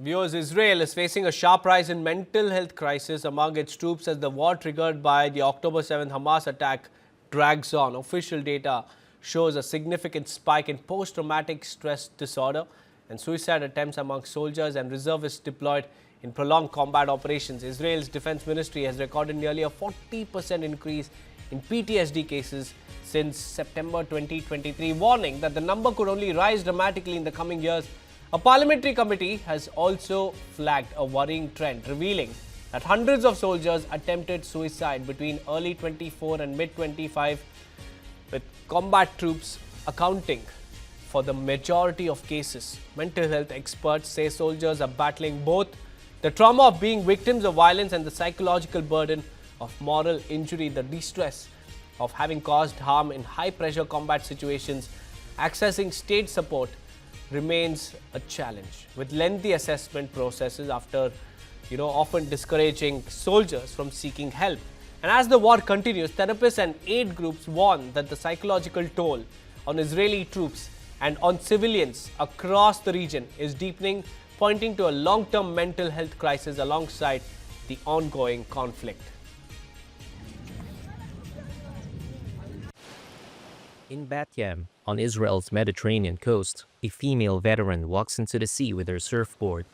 Viewers, Israel is facing a sharp rise in mental health crisis among its troops as the war triggered by the October 7th Hamas attack drags on. Official data shows a significant spike in post-traumatic stress disorder and suicide attempts among soldiers and reservists deployed in prolonged combat operations. Israel's defense ministry has recorded nearly a 40% increase in PTSD cases since September 2023, warning that the number could only rise dramatically in the coming years. A parliamentary committee has also flagged a worrying trend, revealing that hundreds of soldiers attempted suicide between early 24 and mid 25, with combat troops accounting for the majority of cases. Mental health experts say soldiers are battling both the trauma of being victims of violence and the psychological burden of moral injury, the distress of having caused harm in high-pressure combat situations. Accessing state support remains a challenge, with lengthy assessment processes after, often discouraging soldiers from seeking help. And as the war continues, therapists and aid groups warn that the psychological toll on Israeli troops and on civilians across the region is deepening, pointing to a long-term mental health crisis alongside the ongoing conflict. In Bat Yam, on Israel's Mediterranean coast, a female veteran walks into the sea with her surfboard.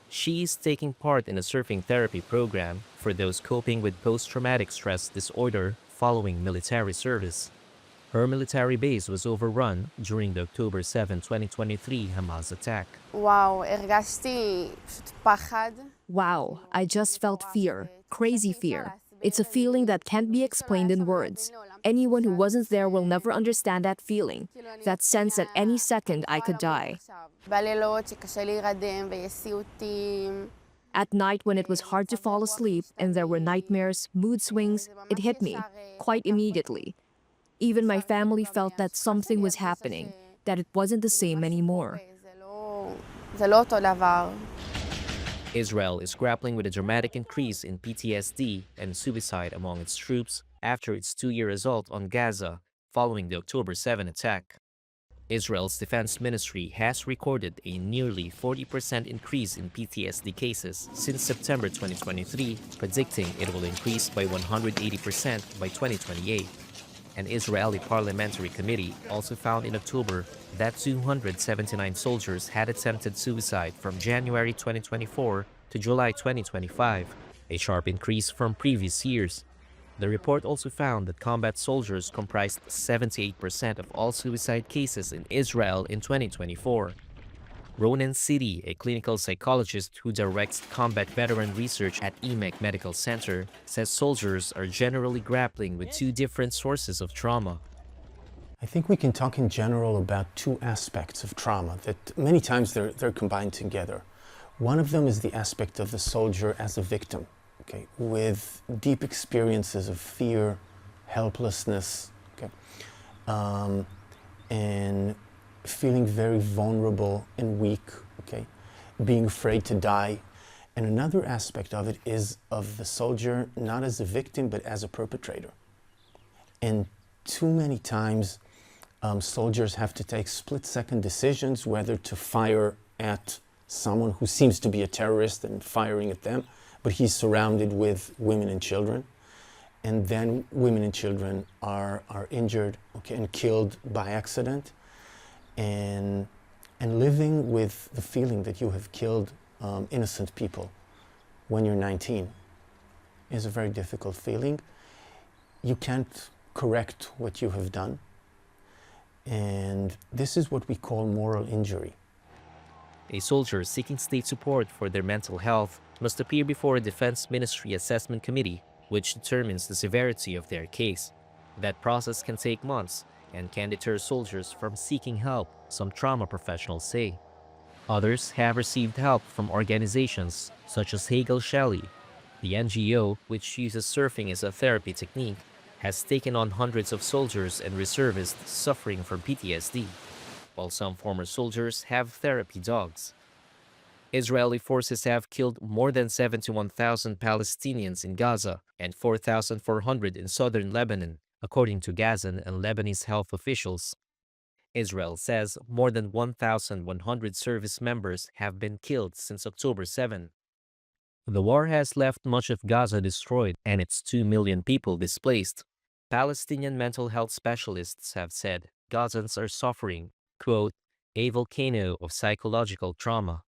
She is taking part in a surfing therapy program for those coping with post-traumatic stress disorder following military service. Her military base was overrun during the October 7, 2023 Hamas attack. וואו, הרגשתי פשוט פחד. Wow, I just felt fear, crazy fear. It's a feeling that can't be explained in words. Anyone who wasn't there will never understand that feeling, that sense that any second I could die. בלילות שקשה להירדם ויש סיוטים. At night when it was hard to fall asleep and there were nightmares, mood swings, it hit me, quite immediately. Even my family felt that something was happening, that it wasn't the same anymore. זה לא אותו דבר. Israel is grappling with a dramatic increase in PTSD and suicide among its troops after its two-year assault on Gaza following the October 7 attack. Israel's defense ministry has recorded a nearly 40% increase in PTSD cases since September 2023, predicting it will increase by 180% by 2028. An Israeli parliamentary committee also found in October that 279 soldiers had attempted suicide from January 2024 to July 2025, a sharp increase from previous years. The report also found that combat soldiers comprised 78% of all suicide cases in Israel in 2024. Ronan Sidi, a clinical psychologist who directs combat veteran research at EMEC Medical Center, says soldiers are generally grappling with two different sources of trauma. I think we can talk in general about two aspects of trauma that many times they're combined together. One of them is the aspect of the soldier as a victim, okay, with deep experiences of fear, helplessness, okay, and feeling very vulnerable and weak, okay, being afraid to die. And another aspect of it is of the soldier not as a victim but as a perpetrator. And too many times soldiers have to take split-second decisions whether to fire at someone who seems to be a terrorist and firing at them, but he's surrounded with women and children. And then women and children are injured, okay, and killed by accident. And living with the feeling that you have killed innocent people when you're 19 is a very difficult feeling. You can't correct what you have done. And this is what we call moral injury. A soldier seeking state support for their mental health must appear before a Defense Ministry Assessment Committee, which determines the severity of their case. That process can take months and can deter soldiers from seeking help, some trauma professionals say. Others have received help from organizations such as Hagel Shelley. The NGO, which uses surfing as a therapy technique, has taken on hundreds of soldiers and reservists suffering from PTSD, while some former soldiers have therapy dogs. Israeli forces have killed more than 71,000 Palestinians in Gaza and 4,400 in southern Lebanon, according to Gazan and Lebanese health officials. Israel says more than 1,100 service members have been killed since October 7. The war has left much of Gaza destroyed and its 2 million people displaced. Palestinian mental health specialists have said Gazans are suffering, quote, a volcano of psychological trauma.